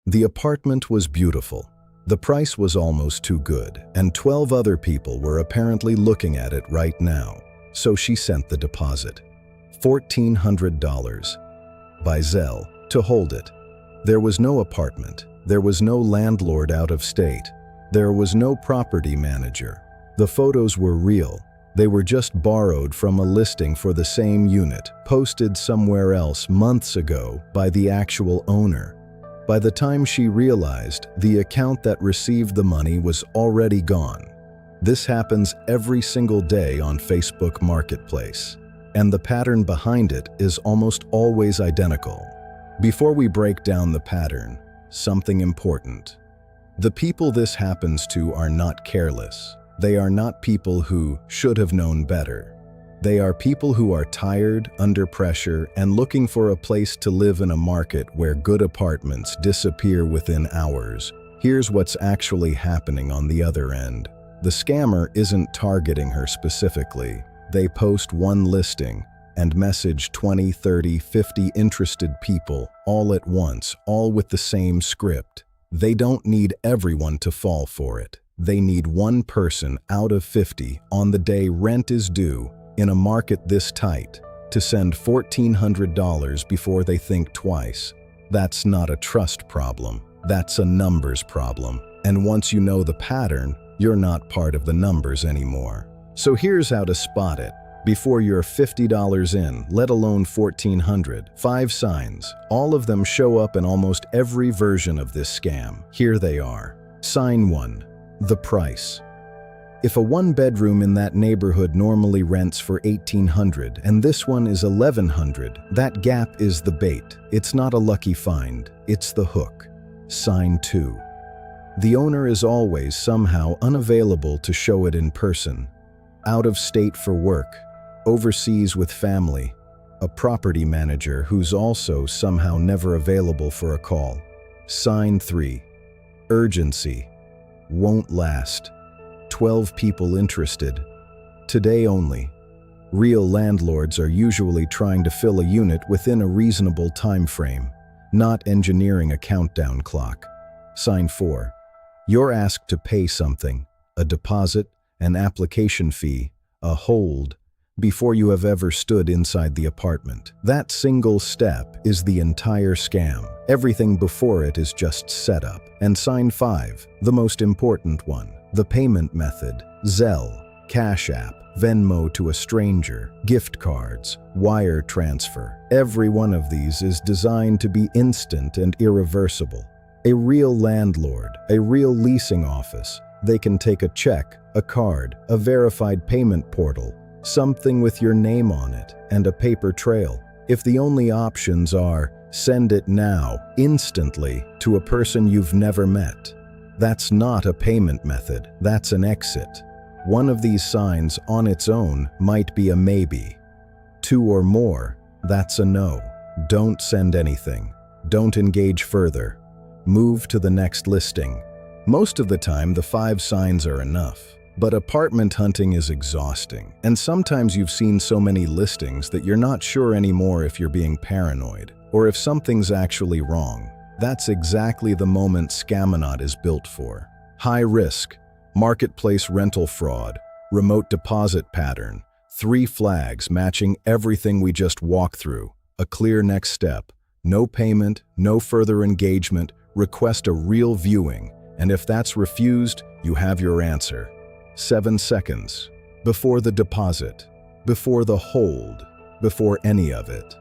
The apartment was beautiful. The price was almost too good, and 12 other people were apparently looking at it right now. So she sent the deposit. $1,400 by Zelle to hold it. There was no apartment. There was no landlord out of state. There was no property manager. The photos were real. They were just borrowed from a listing for the same unit, posted somewhere else months ago by the actual owner. By the time she realized, the account that received the money was already gone. This happens every single day on Facebook Marketplace, and the pattern behind it is almost always identical. Before we break down the pattern, something important. The people this happens to are not careless. They are not people who should have known better. They are people who are tired, under pressure, and looking for a place to live in a market where good apartments disappear within hours. Here's what's actually happening on the other end. The scammer isn't targeting her specifically. They post one listing and message 20, 30, 50 interested people all at once, all with the same script. They don't need everyone to fall for it. They need one person out of 50 on the day rent is due in a market this tight to send $1,400 before they think twice. That's not a trust problem. That's a numbers problem. And once you know the pattern, you're not part of the numbers anymore. So here's how to spot it. Before you're $50 in, let alone $1,400, 5 signs. All of them show up in almost every version of this scam. Here they are. Sign 1. The price. If a one-bedroom in that neighborhood normally rents for $1,800 and this one is $1,100, that gap is the bait. It's not a lucky find, it's the hook. Sign 2. The owner is always somehow unavailable to show it in person. Out of state for work, overseas with family, a property manager who's also somehow never available for a call. Sign 3. Urgency. Won't last. 12 people interested. Today only. Real landlords are usually trying to fill a unit within a reasonable time frame, not engineering a countdown clock. Sign 4. You're asked to pay something, a deposit, an application fee, a hold, before you have ever stood inside the apartment. That single step is the entire scam. Everything before it is just setup. And sign 5, the most important one. The payment method. Zelle, Cash App, Venmo to a stranger, gift cards, wire transfer. Every one of these is designed to be instant and irreversible. A real landlord, a real leasing office, they can take a check, a card, a verified payment portal, something with your name on it, and a paper trail. If the only options are send it now, instantly, to a person you've never met, that's not a payment method, that's an exit. One of these signs on its own might be a maybe. 2 or more, that's a no. Don't send anything. Don't engage further. Move to the next listing. Most of the time, the 5 signs are enough. But apartment hunting is exhausting, and sometimes you've seen so many listings that you're not sure anymore if you're being paranoid, or if something's actually wrong. That's exactly the moment Scamanot is built for. High risk, marketplace rental fraud, remote deposit pattern, 3 flags matching everything we just walked through, a clear next step, no payment, no further engagement, request a real viewing, and if that's refused, you have your answer. 7 seconds. Before the deposit, before the hold, before any of it.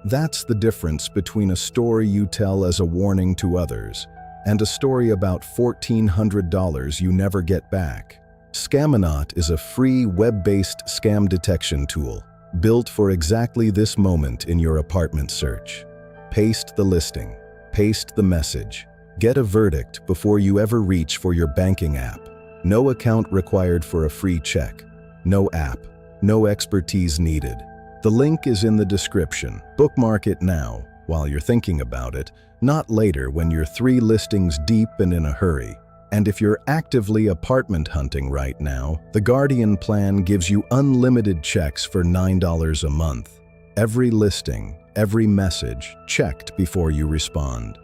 That's the difference between a story you tell as a warning to others and a story about $1,400 you never get back. Scamanot is a free web-based scam detection tool built for exactly this moment in your apartment search. Paste the listing, paste the message, get a verdict before you ever reach for your banking app. No account required for a free check. No app. No expertise needed. The link is in the description. Bookmark it now, while you're thinking about it, not later when you're 3 listings deep and in a hurry. And if you're actively apartment hunting right now, the Guardian plan gives you unlimited checks for $9 a month. Every listing, every message checked before you respond.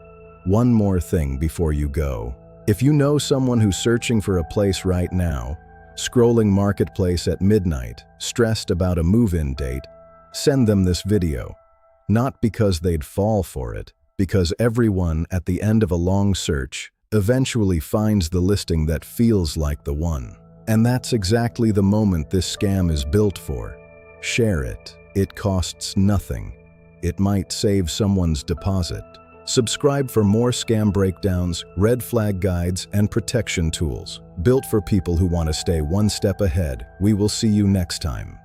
One more thing before you go. If you know someone who's searching for a place right now, scrolling Marketplace at midnight, stressed about a move-in date, send them this video. Not because they'd fall for it, because everyone at the end of a long search eventually finds the listing that feels like the one. And that's exactly the moment this scam is built for. Share it. It costs nothing. It might save someone's deposit. Subscribe for more scam breakdowns, red flag guides, and protection tools. Built for people who want to stay one step ahead. We will see you next time.